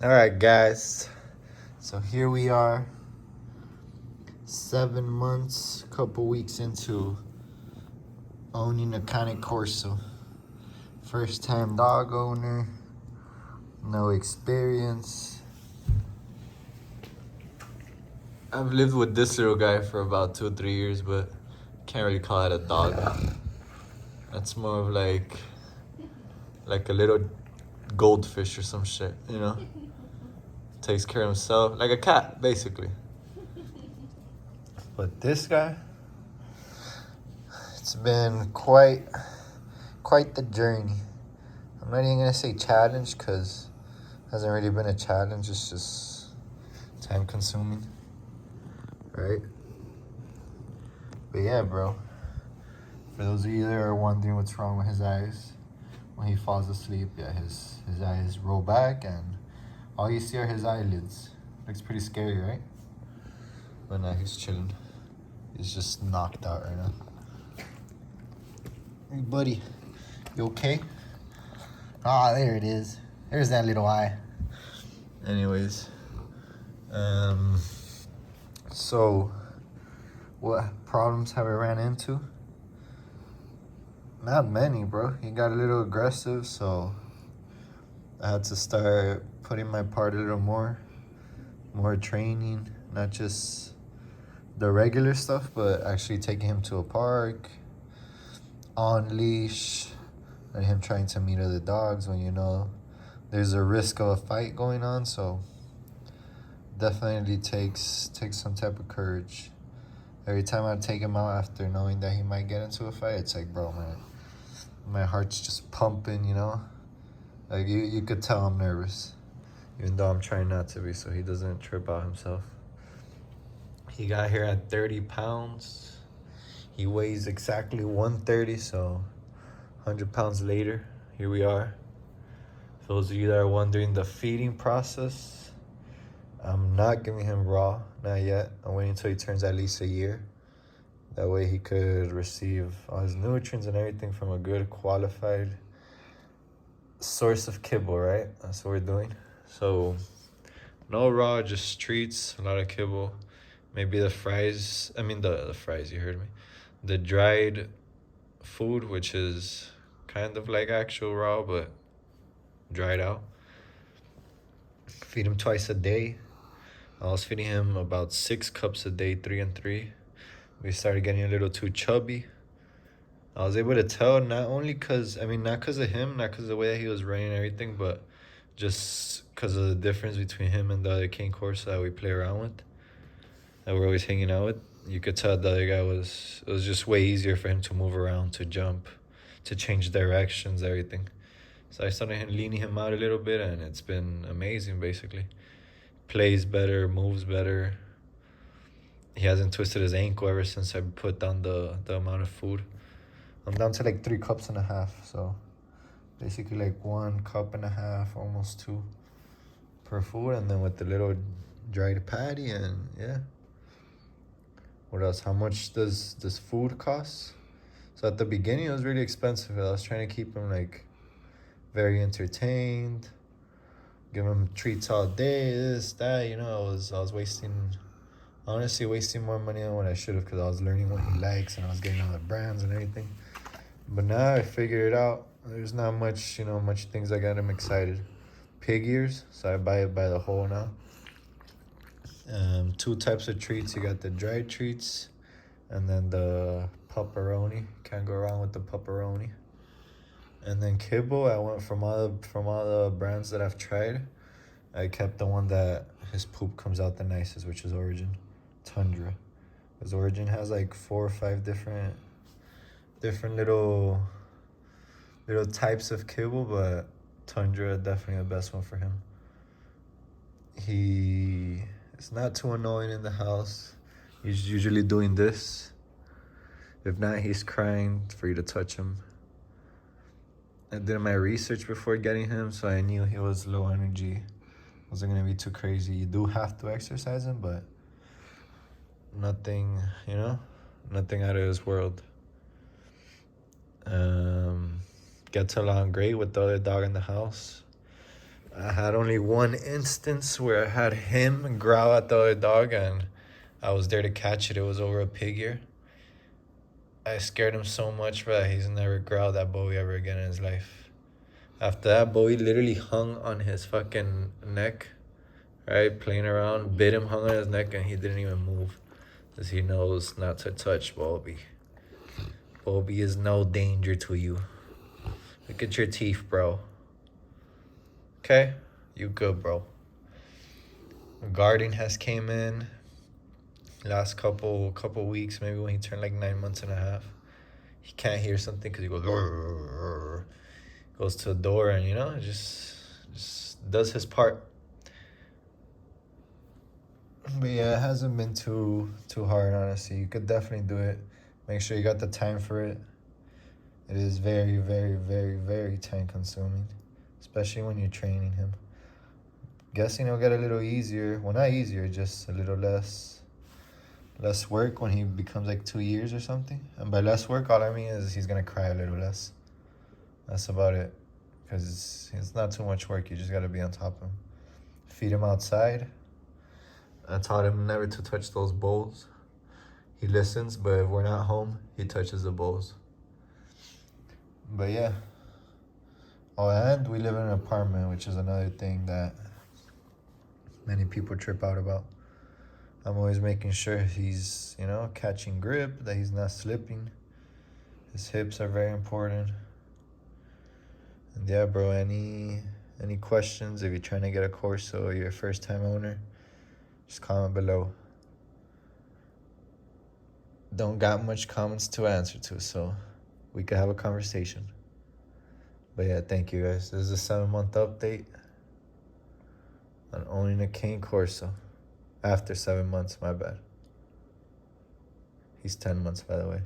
All right, guys. So here we are, 7 months, couple weeks into owning a CORSO. First time dog owner, no experience. I've lived with this little guy for about 2 or 3 years, but can't really call it a dog. That's more of like a little goldfish or some shit, you know? Takes care of himself, like a cat, basically. But this guy, it's been quite the journey. I'm not even gonna say challenge because it hasn't really been a challenge. It's just time consuming, right? But yeah, bro. For those of you that are wondering what's wrong with his eyes, when he falls asleep, yeah, his eyes roll back and all you see are his eyelids. Looks pretty scary, right? But now he's chilling. He's just knocked out right now. Hey, buddy, you okay? Ah, there it is. There's that little eye. Anyways, so what problems have I ran into? Not many, bro. He got a little aggressive, so I had to start putting my part a little more training, not just the regular stuff, but actually taking him to a park, on leash, and him trying to meet other dogs when you know there's a risk of a fight going on. So definitely takes some type of courage. Every time I take him out after knowing that he might get into a fight, it's like, bro, man, my heart's just pumping, you know? Like, you could tell I'm nervous, even though I'm trying not to be, so he doesn't trip out himself. He got here at 30 pounds. He weighs exactly 130, so 100 pounds later, here we are. For those of you that are wondering the feeding process, I'm not giving him raw, not yet. I'm waiting until he turns at least a year. That way he could receive all his nutrients and everything from a good qualified source of kibble, right? That's what we're doing. So no raw, just treats, a lot of kibble. Maybe the fries, the fries, you heard me. The dried food, which is kind of like actual raw, but dried out. Feed him twice a day. I was feeding him about 6 cups a day, 3 and 3. We started getting a little too chubby. I was able to tell not only not because of him, not because of the way that he was running and everything, but just because of the difference between him and the other King Corso that we play around with, that we're always hanging out with. You could tell the other guy it was just way easier for him to move around, to jump, to change directions, everything. So I started leaning him out a little bit, and it's been amazing, basically. Plays better, moves better. He hasn't twisted his ankle ever since I put down the amount of food. I'm down to like 3.5 cups, so basically like 1.5 cups, almost 2 per food, and then with the little dried patty, and yeah. What else? How much does this food cost? So at the beginning it was really expensive. I was trying to keep him like very entertained, give him treats all day, this, that, you know. I was honestly wasting more money than what I should have, because I was learning what he likes and I was getting all the brands and everything. But now I figured it out. There's not much things that got him excited. Pig ears, so I buy it by the whole now. 2 types of treats. You got the dried treats and then the pepperoni. Can't go wrong with the pepperoni. And then kibble, I went from all the brands that I've tried. I kept the one that his poop comes out the nicest, which is Origin Tundra. Because Origin has like 4 or 5 different little types of kibble, but Tundra definitely the best one for him. He is not too annoying in the house. He's usually doing this. If not, he's crying for you to touch him. I did my research before getting him, so I knew he was low energy. Wasn't gonna be too crazy. You do have to exercise him, but nothing out of his world. Gets along great with the other dog in the house. I had only one instance where I had him growl at the other dog, and I was there to catch it. It was over a pig ear. I scared him so much, bro, that he's never growled at Bowie ever again in his life. After that, Bowie literally hung on his fucking neck, right? Playing around, bit him, hung on his neck, and he didn't even move. Because he knows not to touch Bobby. Bobby is no danger to you. Look at your teeth, bro. Okay? You good, bro. Guarding has came in last couple weeks, maybe when he turned like 9 months and a half. He can't hear something because he goes to the door, and just does his part. But yeah, it hasn't been too hard, honestly. You could definitely do it. Make sure you got the time for it. It is very, very, very, very time consuming, especially when you're training him. Guessing it'll get a little easier. Well, not easier, just a little less work when he becomes like 2 years or something. And by less work, all I mean is he's gonna cry a little less. That's about it. Because it's not too much work. You just gotta be on top of him. Feed him outside. I taught him never to touch those bowls. He listens, but if we're not home, he touches the bowls. But yeah. Oh, and we live in an apartment, which is another thing that many people trip out about. I'm always making sure he's, catching grip, that he's not slipping. His hips are very important. And yeah, bro, any questions? If you're trying to get a CORSO or you're a first-time owner, just comment below. Don't got much comments to answer to, so we could have a conversation. But yeah, thank you guys. This is a 7-month update on owning a cane CORSO. After 7 months, my bad. He's 10 months, by the way.